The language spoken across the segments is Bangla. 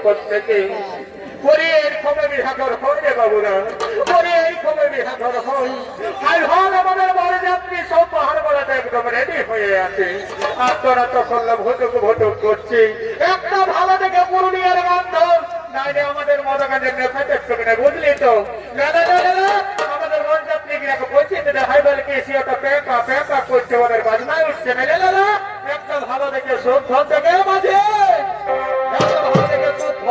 প্রত্যেকে পরে এরকম বিহাঘর হয় রে বাবুরা, পরে এইরকম বিহাঘর হয়। আর হল আমাদের বড় যাত্রী সব পাহাড় বলাতে একদম রেডি হয়ে আছে, আর তোরা তখন ভটক ভটক করছি। একটা ভালো দেখে পুরুলিয়ার বান্ধব নাইলে আমাদের মদকানের নেশা দেখতে না, বুঝলি তো? আমাদের বড় যাত্রী বলছি হাইবার কে সিওটা পেঁকা পেঁকা করছে, ওদের বাজনায় উঠছে না। একটা ভালো দেখে শুদ্ধ থেকে মাঝে একটা ভালো দেখে শুদ্ধ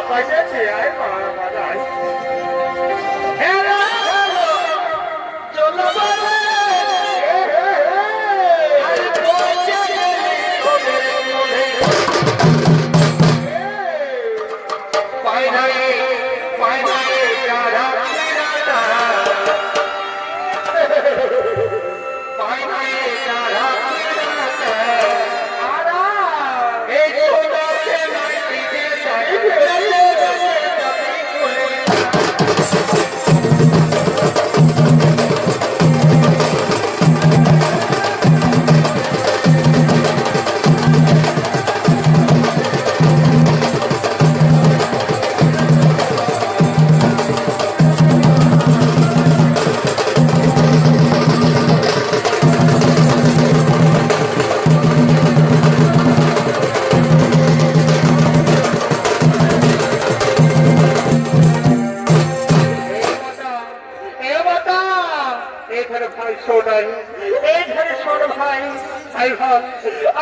পাইছে আয় মা বাজায়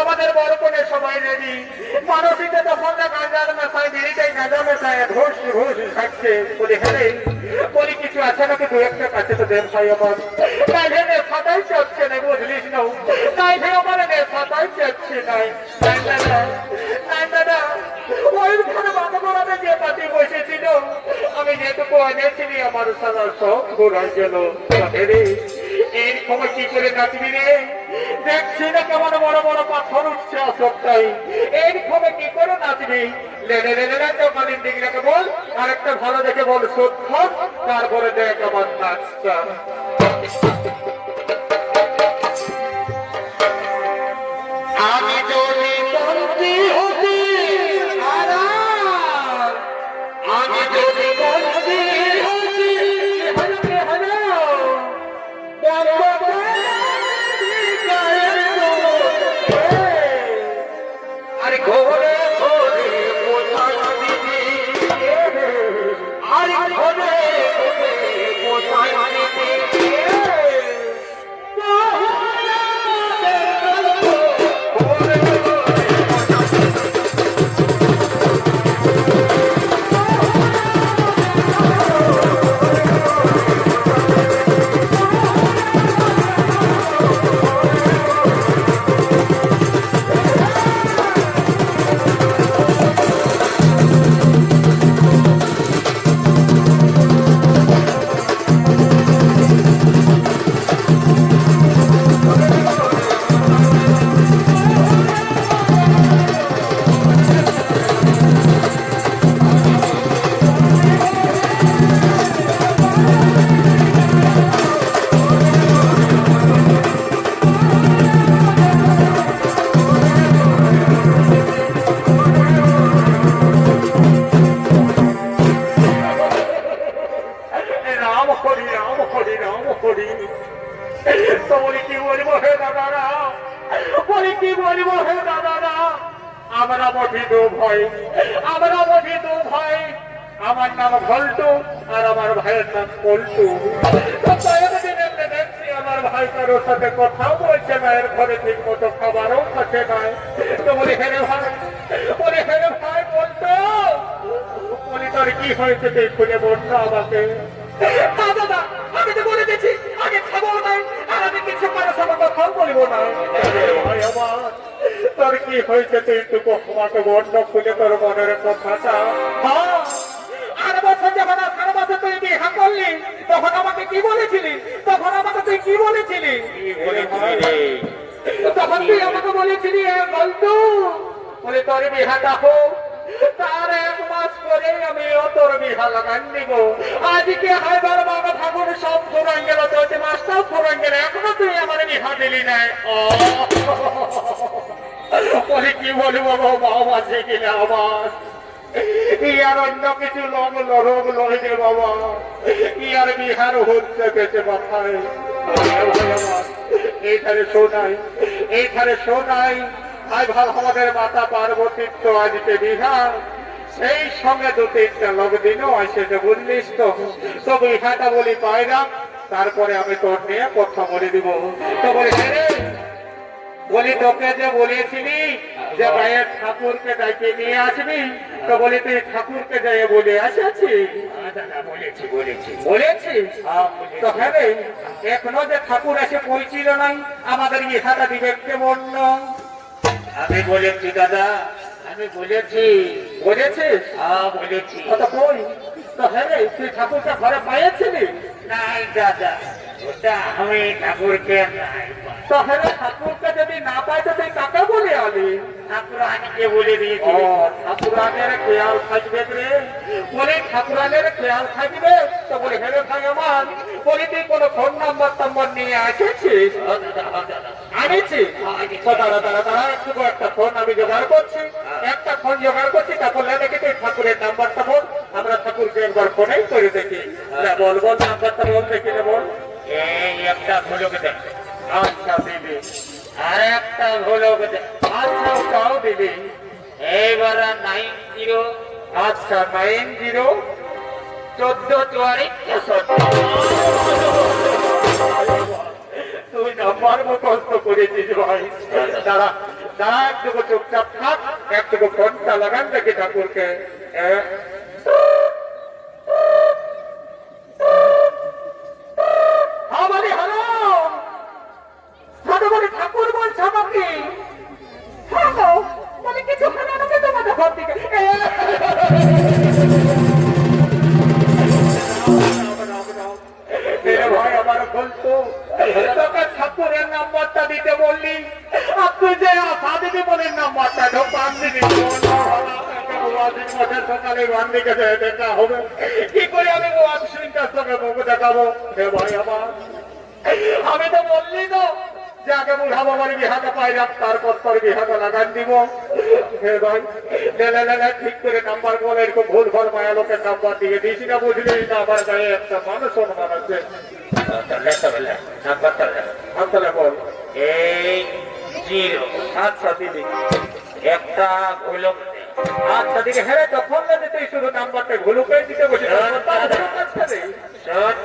আমাদের বড় কোনে সবাই রেডি। মানসিতে তখন গাঁজার মেশায় বিড়িটাই গাঁজা মেশায় ঘোষ ঘোষ খাচ্ছে। বলি হ্যাঁ বলি কিছু আছে নাকি দু একটা কাছে তো ব্যবসায়ী আমার তাই ভেবে ফাটাই চাচ্ছে না, বুঝলিস না? তাই ভেবে আমার ফাটাই চাচ্ছে নাই দাদা। ওই ঘরে বাবা গোড়াতে যে পাতি বসেছিল আমি যেটুকু এনেছিলি আমার সারা সব ঘোরার জন্য। এই সময় কি করে নাচবি রে? দেখছি না কেমন বড় বড় পাথর উঠছে অসবটাই। এই সময় কি করে নাচবি? লেনে লেনে মালির দিকে বল, আর একটা ভালো দেখে বল সত্য, তারপরে দেখ আমার নাচটা। আমি যদি বন্দি হতি, আমি যদি বন্দি হতি, আরে ঘরে ঘরে কোথায় দিদি, আরে ঘরে কোথায় দিদি, আমরা বধিত ভাই, আমরা বধিত ভাই। আমার নাম ঘল্টু আর আমার ভাইয়ের নাম পল্টু। দেখছি আমার ভাই কারোর সাথে কথাও বলছে না, এর ঘরে ঠিক মতো খাবারও খাচ্ছে নাই। তো বলি হেরে ভাই, বলি হেরে ভাই পল্টু, বলি তোর কি হয়েছে তুই খুলে বলছো আমাকে। দাদা আমি তো বলে দিচ্ছি আগে খাবো নাই, আর আমি কিছু কারোর সাথে কথাও বলবো না। ভাই আমার তোর কি হয়েছে তুই একটু আমাকে বন্ধ খুলে তোর মনের কথাটা। আরে বছর যখন 18 বছর তুই বিয়ে করলি তখন আমাকে কি বলেছিলি? তখন আমাকে তুই কি বলেছিলি? তখন তুই আমাকে বলেছিলি বলতো বলে তোর বিহাটা হোক তার 1 মাস পরে আমি তোর বিহা লাগান দিব। আজকে হাইবার বাবা ঠাকুর সব ফুরান গেল, 10 মাসটাও ফুরান গেল, এখনো তুই আমার বিহা দিলি নাই। বলে কি বলবো বাবা, আছে কিনা আমার ইয়ার অন্য কিছু রোগ লড়ে বাবা, ইয়ার বিহার হচ্ছে বেঁচে মাথায়। এইখানে শোনাই, এইখানে শোনাই, ভাই ভাই আমাদের মাতা পার্বতীর তো আজকে বিহার, সেই সঙ্গে 2-3টা লোক দিনও আসে যে বললিস তো বিহাটা বলি পাইলাম, তারপরে আমি তোর নিয়ে কথা বলে দিব। তো বলি বলি তোকে যে বলেছিলি যে ভাইয়ের ঠাকুরকে ডাকে নিয়ে আসবি, তো বলি তুই ঠাকুরকে যাই বলে আসেছিস? বলেছি বলেছি বলেছিস? তো হ্যাঁ রে, এখনো যে ঠাকুর এসে পৌঁছিল নাই, আমাদের ইহাটা দিবে কেমন? আমি বলেছি দাদা, আমি বলেছি। বলেছিস? বলেছি। কত কই? তো হ্যাঁ রে, তুই ঠাকুরটা ঘরে পাইয়াছিলি? নাই দাদা, ওটা আমি ঠাকুরকে নাই পাই। তো হ্যাঁ রে, ঠাকুরকে যদি না পাই তো তুই কাকে বলে আলি? ঠাকুরানিকে বলে দিয়েছি। ঠাকুরানের খেয়াল থাকবে রে, বলে ঠাকুরানের খেয়াল থাকবে। তো বলে হেরে ভাই আমার, বলি তুই কোন ফোন নাম্বার নিয়ে আসেছিস? আনিছি। তো দাঁড়া দাঁড়া দাঁড়া, একটু একটা ফোন আমি জোগাড় করছি, একটা ফোন জোগাড় করছি, তারপর দেখি তুই ঠাকুরের নাম্বারটা বল, আমরা ঠাকুরকে একবার ফোনেই করে দেখি। বল বল নাম্বারটা বল দেখি রে, বল। এই একটা ভুলোক দেখ, আচ্ছা দিদি, আর একটা ভুলোক দেখ। আচ্ছা ওটাও দিদি। এইবার 90, আচ্ছা 90 14 তুই নাম্বার মুখস্থ করেছিস ভাই। দাঁড়া দাঁড়া, একটু চুপচাপ থাক, একটু ফোনটা লাগান দেখি ঠাকুরকে। ঠাকুর বলছে আমাকে, কিছু ঘর থেকে ভাই আমার বলতো তোকে ঠাকুরের নাম্বারটা দিতে বললি, আর তুই যে আশা দিদি বলেন নাম্বারটা ঢোকান দিদি। সকালে বান্দিকে দেখা হবে, কি করে আমি সিংটার সঙ্গে মুখ দেখাবো? হে ভাই আমার, আমি তো বললি তো যে আগে বুড়া বাবার বিহাটা পাইলাম, তারপর তোর বিহাটা লাগান দিব। হে ভাই ঠিক করে নাম্বার বলে, এরকম ভুল ভাল মায়া লোকের নাম্বার দিয়ে দিয়েছি না, বুঝলি না? আমার গায়ে একটা মানুষ অনুমান আছে। নাম্বারটা বল। এই 0। আচ্ছা দিদি, একটা ভুলোক। আচ্ছা দিদি, হ্যাঁ তখন না তুই শুধু নাম্বারটা ভুলুকে দিতে বসে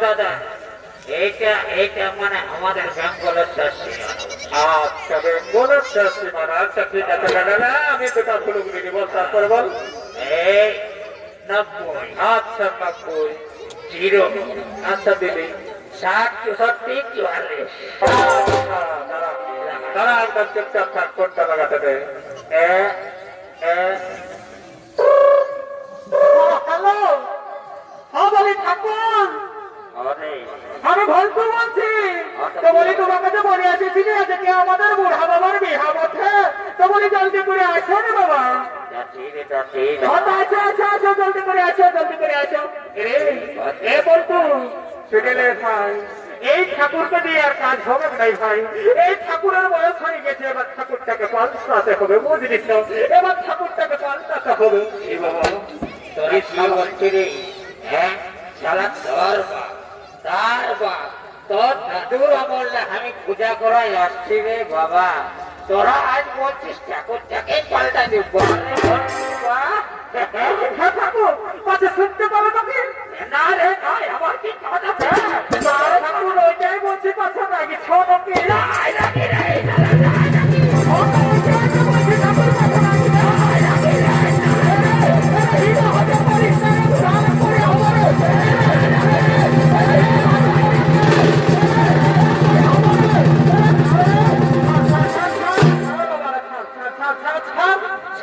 দাদা, এইটা মানে আমাদের বেঙ্গলের সীমা। আচ্ছা বেঙ্গলের সীমানা। আচ্ছা ঠিক আছে, আমি দুটা ভুলুক দিয়ে দিব, তারপরে বল। এই 90। আচ্ছা 90। 0। আচ্ছা দিদি, 60 64 44। তারা একদম চুপচাপ থাক, ফোনটা লাগাতে দে। হ্যালো, বলি ঠাকুর, আমি ভলপুর বলছি। তো বলি তোমার কাছে বলে এসেছি যে আজকে আমাদের বুড়া বাবার বিহা বসে, তো বলি জলদি করে আসো না বাবা। আচ্ছা আচ্ছা আচ্ছা, জলদি করে আসো, জলদি করে আসো। এ বলতু সেখানে ভাই, এই ঠাকুরকে দিয়ে আর কাজ হবে নাই ভাই। এই ঠাকুরের বয়স হয়ে গেছে, এবার ঠাকুরটাকে পাল্টাতে হবে, বুঝলিস না? এবার ঠাকুরটাকে পাল্টাতে হবে। হ্যাঁ, তোর দাদুর আমলে আমি পূজা করাই আসছি রে বাবা, তোরা আজ বলছিস ঠাকুরটাকে পাল্টা দিব? ঠাকুর পাশে শুনতে পারো নাকি? না রে, নয়, আমার কি কথা? ঠাকুর ওইটাই বলছি, পাশে নাকি ছ নাকি?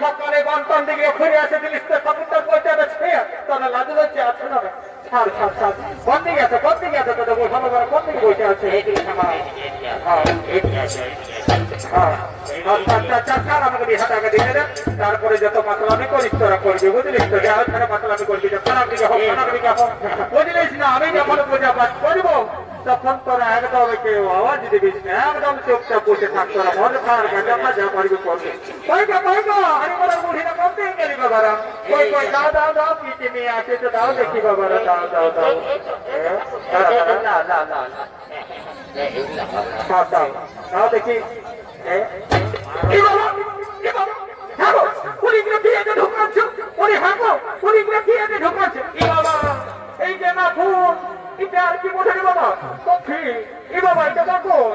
সকালে বন্টন দিকে ঘুরে আসে দিলিস তো ঠাকুরটার পয়সাটা ছেড়ে তারা লাজু লজ্জা আছে না? ছাড় ছাড় ছাড়, কোন দিকে আছে তোদের ভালো করে, কোন দিকে বসে আছে? আমাকে বিহাটাকে দিয়ে দেন। তারপরে যত মাতলামি করিস তোরা করবি, বুঝলিস তো? যা ওখানে মাতলামি করবি, যে খারাপ দিকে হোক, খারাপ দিকে হোক, বুঝলিস না? আমি যখন পূজা পাঠ করবো তখন তোরা একদম কেউ আওয়াজ দিবিস না, একদম চুপচাপ বসে থাক, তোরা মদ খাওয়ার গাঁজা যা পারবি করবি। আমি বলার বুঝিনা করতে গেলি বাবারা, কই কই দাও দাও দাও, পিঠে নিয়ে আসে তো দাও দেখি বাবারা, দাও দাও দাও, দাও দেখি। এই যে না ফোন এটা আর কি বলে বাবা কফি, এ বাবা এটা কখন?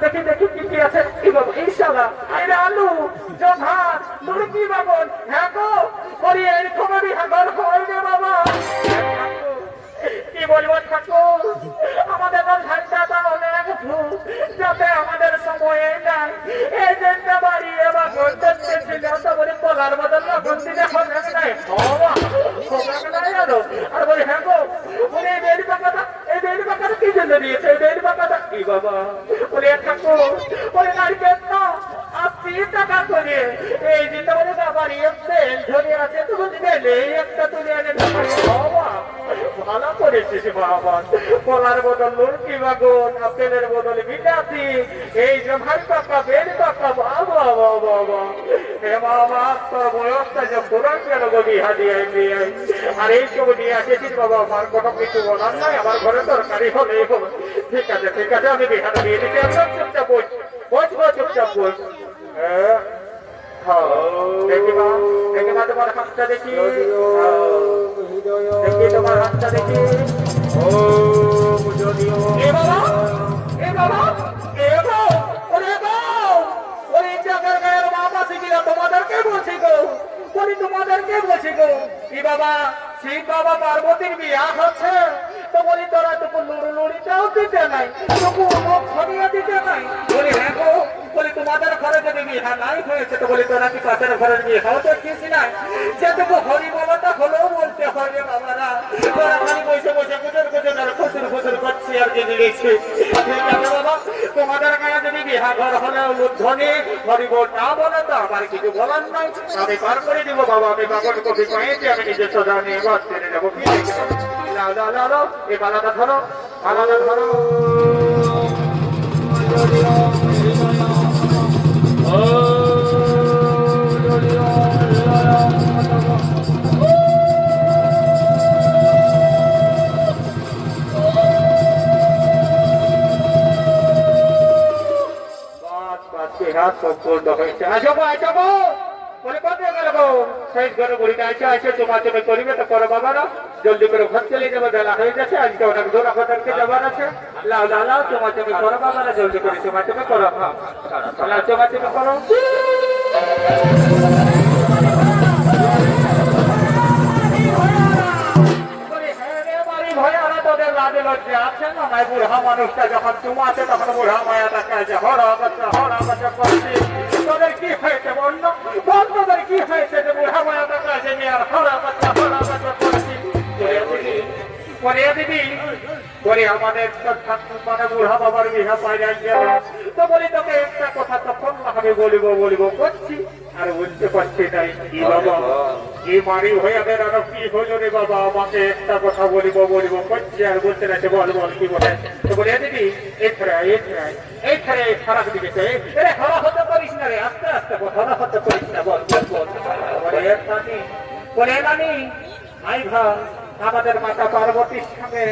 দেখি দেখি কি কি আছে, ইনশাল্লাহ আলু জমা মুরগি বাবন। হ্যাঁ গো করি এই খবরই হাগর হয় রে বাবা। কি বলবো ঠাকুর, আমাদের ঘন্টা তাহলে যাতে আমাদের সময়ে যায় এই জন্য বাড়িয়ে বা বলি বলার বদল দিনে আর বলি হ্যাঁ গো বলি এই বেড়ি পাকাটা, এই বেড়ি পাকাটা কি জন্য দিয়েছে? এই বেড়ি পাকাটা কি বাবা? বলি ঠাকুর বলি নারকেল না 80 টাকা করে এই যেটা বলে বাড়ি তেল ধরে আছে, তুমি দিলে একটা তুলে এনে বাবা ভালো করেছিস বাবা। কলার বদল লুরকি বাগন, আপেলের বদল বিলাতি, এই যে ভাই পাকা বেড়ি পাকা, বাবা বাবা বাবা। হে বাবা তোর বয়সটা যে পুরান গেল গো বিহা দিয়ে দিয়ে, আর এই সব নিয়ে আসেছিস বাবা, আমার কোনো কিছু বলার নাই, আমার ঘরে তরকারি হলেই হবে। ঠিক আছে ঠিক আছে, আমি বিহাটা দিয়ে দিচ্ছি, একদম চুপচাপ বসবো, চুপচাপ বস। দেখি মা, দেখি মা তোমার হাতটা দেখি, দেখি তোমার হাতটা দেখি। ও যদিও এ বাবা, এ বাবা, এ বাবা, ওরে বাবা, ওই জায়গার গায়ের বাপ আছে কিনা তোমাদেরকে বলছি গো, বলি তোমাদেরকে বলছি গো। এ বাবা শিব বাবা পার্বতীর বিয়া হচ্ছে, তো বলি তোরা টুকু লুড়িটাও দিতে নাই, টুকু মুখ ছড়িয়ে দিতে নাই। বলি হ্যাঁ গো, বলি তোমাদের ঘরে যদি বিহা নাই হয়েছে তো বলি তোরা কি পাশের ঘরের বিহাও দেখিস নাই? যেটুকু হরি বলাটা হলেও বলতে হয় রে বাবারা, তোরা খালি বসে বসে গুজর গুজর আর খুচুর খুচুর করছি আর কি দিয়েছি। ঠিক আছে বাবা, তোমাদের গায়ে যদি বিহা ঘর হলেও লুদ্ধনি হরি বল না বলে তো আমার কিছু বলার নাই, আমি পার করে দিব বাবা। আমি বাগন কপি পাইছি, আমি নিজে সোজা নিয়ে বাস করে যাবো। কি লাও লাও লাও লাও, এই বালাটা ধরো, বালাটা ধরো। করিবে তো করো বাবারা, জলদি করে ঘর চলে যাবো, বেলা হয়ে যাচ্ছে, আজকে অনেক দূর আপনাদেরকে যাবার আছে। লাও লাও লাও, চুমাচুমি করো বাবারা, জলদি করে চুমাচুমি করো, হ্যাঁ চুমাচুমি করো। তোদের লাজে লজ্জা আছে না? নাই বুড়া মানুষটা যখন চুমাছে তখন বুড়া মায়াটা কাজে হরা বাচ্চা করছি। তোদের কি হয়েছে বলল, বল তোদের কি হয়েছে যে বুড়া মায়াটা কাজে নিয়ে আর হরা বাচ্চা করছি? করিয়া দিবি করে আমাদের মানে বুড়া বাবার বিহা পাইলে গেল তো বলি তোকে একটা কথা তখন আমি বলিব করছি আর বলতে পারছি নাই। কি বাবা কি মারি হয়ে গেল, আর কি হইল রে বাবা, আমাকে একটা কথা বলিব করছি আর বলতে না। বল বল কি বলে? তো বলিয়া দিবি এই খারাপ দিকে খারাপ হতে পারিস না রে, আস্তে আস্তে খারাপ হতে পারিস না। বল বল বলে নানি আই ভাই, আমাদের মাতা পার্বতীর সঙ্গে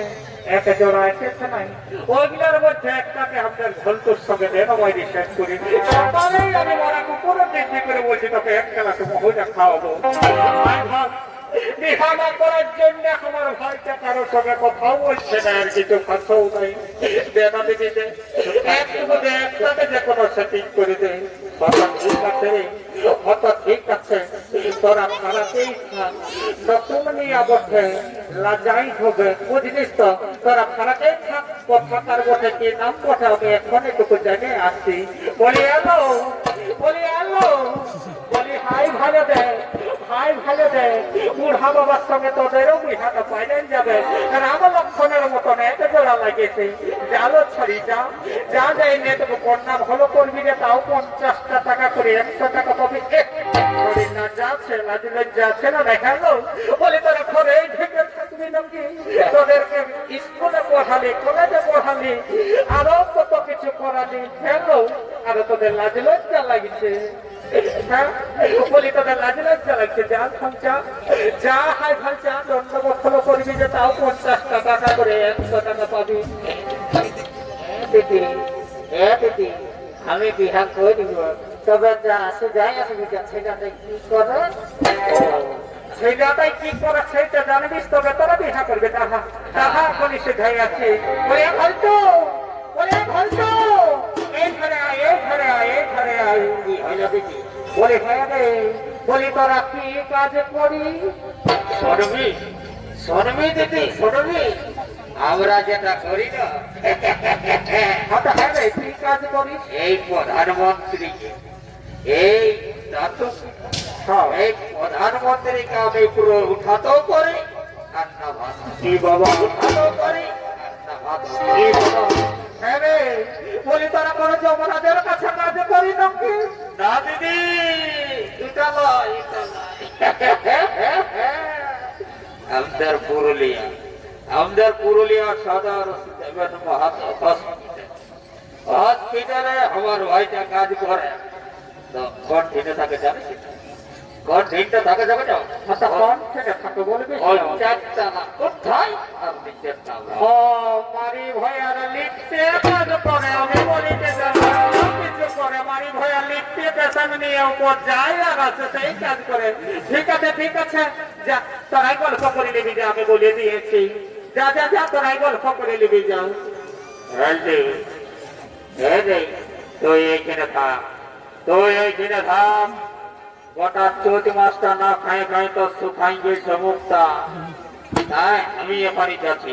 এক জোড়া এসেছে নাই, ওইগুলোর মধ্যে একটাকে আপনার ঝলকুর সঙ্গে দেবাই রিসেন্ট করি। তাহলেই আমি মরা কুকুরও দেখি করে বলছি তোকে এক খেলাতে মহুটা খাওয়াবো। বিহানা করার জন্য আমার ভাইটা কারোর সঙ্গে কথাও বলছে না, আর কিছু কথাও নাই। দেনা দিদিতে একটাকে যে কোনো সেটিং করে দেয়। ঠিক আছে হঠাৎ ঠিক আছে, তোরা খারাপেই খান তুমি আবদ্ধে লাজাই হবে, বুঝলিস তো? তোরা খারাপেই থাক, কথাটার বসে কি নাম কথা আমি এখন একটু জায়গায় আসছি। বলি এলো বলি হাই ভালো দে ভাই ভালো দেয় বুড়া বাবার সঙ্গে তোদেরও বিহাটা পাইলেন যাবে রাম লক্ষণের মতন এত জোড়া লাগিয়েছে জালো ছড়ি যা যা যাই নিয়ে তোকে কন্যা ভালো করবি রে তাও 50টা টাকা করে 100 টাকা পাবি না যাচ্ছে লাজি লজ্জা আছে না দেখালো বলে তোরা ঘরে ঢেকে থাকবি নাকি তোদেরকে স্কুলে পড়ালি কলেজে পড়ালি আরো কত কিছু করালি খেলো আরো তোদের লাজ লজ্জা লাগছে হ্যাঁ বলি তোদের লাজ লজ্জা লাগছে যা খালচা যা হাই খালচা দণ্ড বক্ষল করবি যে তাও 50টা টাকা করে 100 টাকা পাবি দিদি দিদি আমি বিহা করে দিব তবে যা আসে যাই আসবি ছেলেটা কি করে ছেলেটাই কি করে সেইটা জানবিস তবে তোরা বিহা করবে তাহা তাহা এখনই সে ধাই আছে বলে ভালতো এই ঘরে আয় এই ঘরে আয় এই ঘরে আয় বলে হ্যাঁ রে বলি তোরা কি কাজ করি শর্মি শর্মি দিদি শর্মি আমরা যেটা করি না হ্যাঁ রে কি কাজ করিস এই প্রধানমন্ত্রীকে এই এই প্রধানমন্ত্রীকে আমি পুরো উঠাতেও করে আর না ভাত কি বাবা উঠাতেও করে আর না ভাত কি বাবা হ্যাঁ রে বলি তোরা কোনো যমরাজের কাছে কাজ করি নাকি না দিদি এটা নয় এটা নয় আমাদের পুরুলিয়া সদর হসপিটালে আমার ভাইটা কাজ করে তো কোন দিনে থাকে জানিস কোন দিনটা থাকে যাবে যাও কোন থেকে থাকে বলবি ওই চারটা না কোথায় আপনি চেষ্টা ও মারি ভয়ার লিখতে কাজ করে আমি বলিতে কিছু করে মারি ভয়ার লিখতে পেশান নিয়ে উপর যায় আর আছে সেই কাজ করে ঠিক আছে যা তোরাই গল্প করে নিবি যে আমি বলে দিয়েছি যা যা যা তোরাই গল্প করে নিবি যাও তুই এইখানে থাম গোটা চোদ্দ মাসটা না খাই খাই তো শুকাই গেছে মুখটা তাই আমি এখানে যাচ্ছি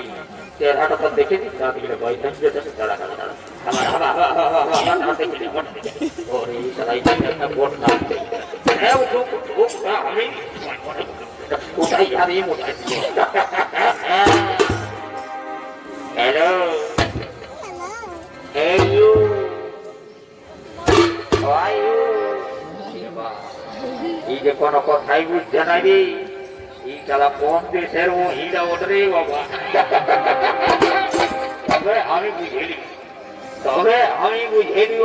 চেহারাটা তো দেখে দিচ্ছি আমি কোথায় হারিয়ে মোটাই hello Hey you! How are you? এই যে কোনো কথাই বুঝছে না রে এই খেলা কোন দেশের ও হিরা ওঠে বাবা তবে আমি বুঝে দিব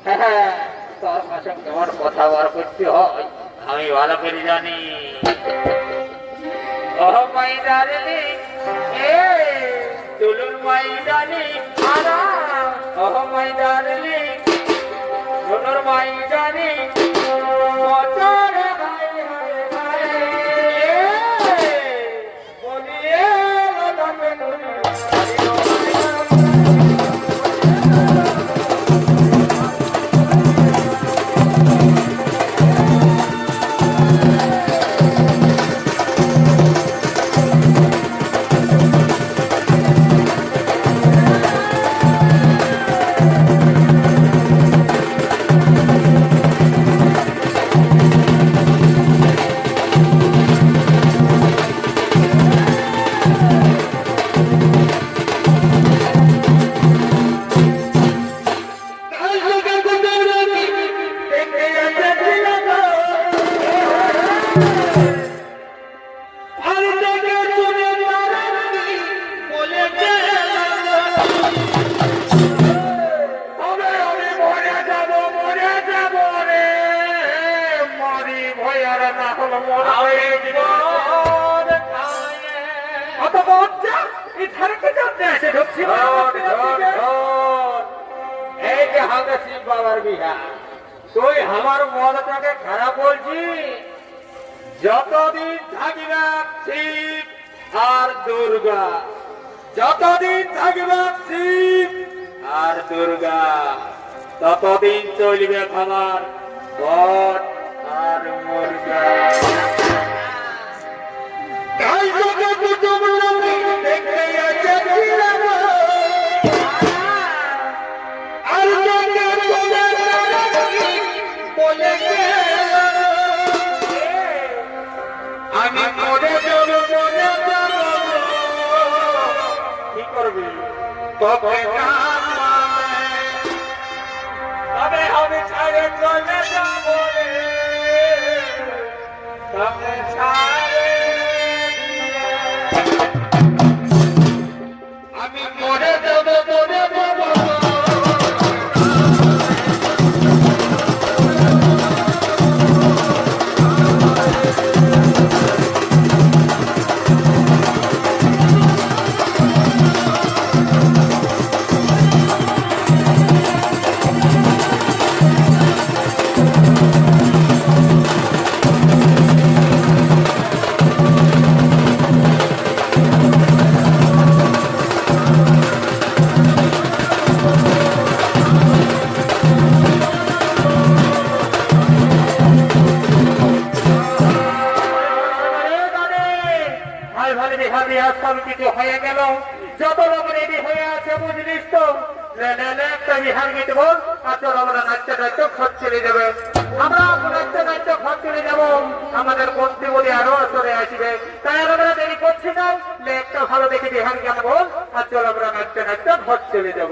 হ্যাঁ তোর কাছে কেমন কথা বার করতে হয় আমি ভালো করে জানি ও মাই ডার্লিং দুলুর my darling Oh my darling, you're my darling. Motor hai hai, boliye lagame duri. তুই আমার মনটাকে খারাপ বলছি যতদিন থাকিবে শিব আর দুর্গা যতদিন থাকিবে শিব আর দুর্গা ততদিন চলবে খাবার ভট আর মুরগা তোকে না পাবে, তবে আমি ছাড়ে চলে যাব রে, তবে ছাড়ে আমি মরে দেব মরে দেব। কিছু হয়ে গেল, যত লোক রেডি হয়ে আছে বুঝলিস তো, একটা বিহার গীত বল, আর চল আমরা নাচতে নাচতে ঘর চলে যাবে। আমরা নাচতে নাচতে ঘর চলে যাব, আমাদের বন্ধু বলে আরো আসরে আসবে, তাই আর আমরা দেরি করছি না, একটা ভালো দেখে বিহার গান বল, আর চল আমরা নাচতে নাচতে ঘর চলে যাব।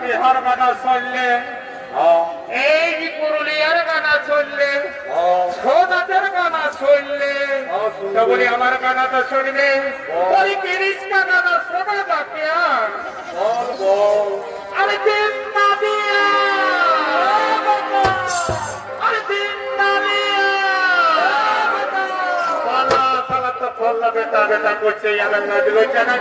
বিহার গানা চললে, এই পুরুলিয়ার গানা চললে, ছোটাতের গানা চললে, তো বলি আমার গানা তো শুনবে, বলি তিরিশটা গানা শোনা যাকে আরে দিন না দিয়া, আরে দিন না দিয়া, পালা সালা তো ফল্লা বেটা বেটা করছে, আমার না দিল জানা